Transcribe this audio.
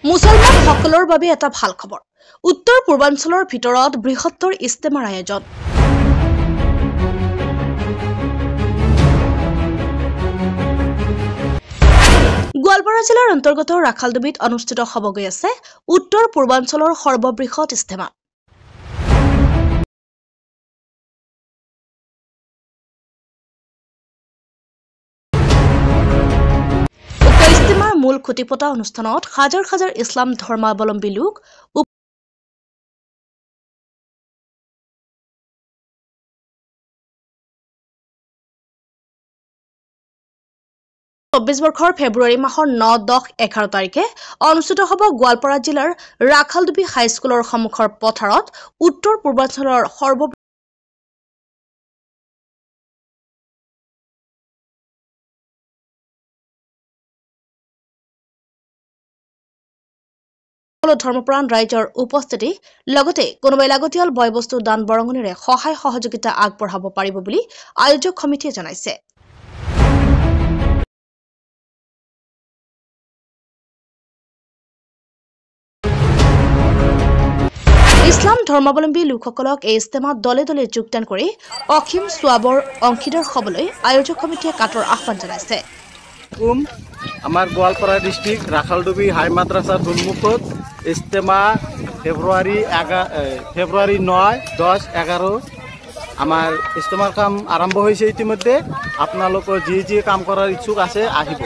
মুছলমান সকলৰ বাবে এটা ভাল খবৰ। উত্তৰ পূৰ্বাঞ্চলৰ ভিতৰত বৃহত্তৰ ইস্তেমাৰ আয়োজন। গোৱালপাৰা জিলাৰ অন্তৰ্গত ৰাখালডুবিত অনুষ্ঠিত হ'বগৈ আছে উত্তৰ পূৰ্বাঞ্চলৰ সৰ্ববৃহৎ ইস্তেমা। ইস্তেমাৰ মূল খুঁটিপতা অনুষ্ঠানত হাজাৰ হাজাৰ ইছলাম ধৰ্মাৱলম্বী লোক ২৪ বৰ্ষৰ ফেব্ৰুৱাৰী মাহৰ ৯, ১০, ১১ তাৰিখে অনুষ্ঠিত হ'ব গোৱালপাৰা জিলাৰ ৰাখালডুবি হাইস্কুলৰ সন্মুখৰ পথাৰত উত্তৰ পূৰ্বাঞ্চলৰ ধৰ্মপ্ৰাণ ৰাইজৰ উপস্থিতি লগতে কোনোবাই লাগতিয়াল বয়বস্তু দান বৰঙণিৰে সহায় সহযোগিতা আগবঢ়াব পাৰিব বুলি আয়োজক সমিতিয়ে জনাইছে। ইছলাম ধৰ্মাৱলম্বী লোকসকলক এই ইস্তেমাত দলে দলে যোগদান কৰি অসীম সোৱাবৰ অংশীদাৰ হ'বলৈ আয়োজক সমিতিয়ে কাটৰ আহ্বান জনাইছে। আমাৰ গোৱালপাৰা ডিষ্ট্ৰিক্ট ৰাখালডুবি হাই মাদ্ৰাছাৰ সন্মুখত ইস্তেমা ফেব্ৰুৱাৰী ৯, ১০, ১১ আমাৰ ইস্তেমাৰ কাম আৰম্ভ হৈছে। ইতিমধ্যে আপোনালোকৰ যি কাম কৰাৰ ইচ্ছুক আছে আহিব।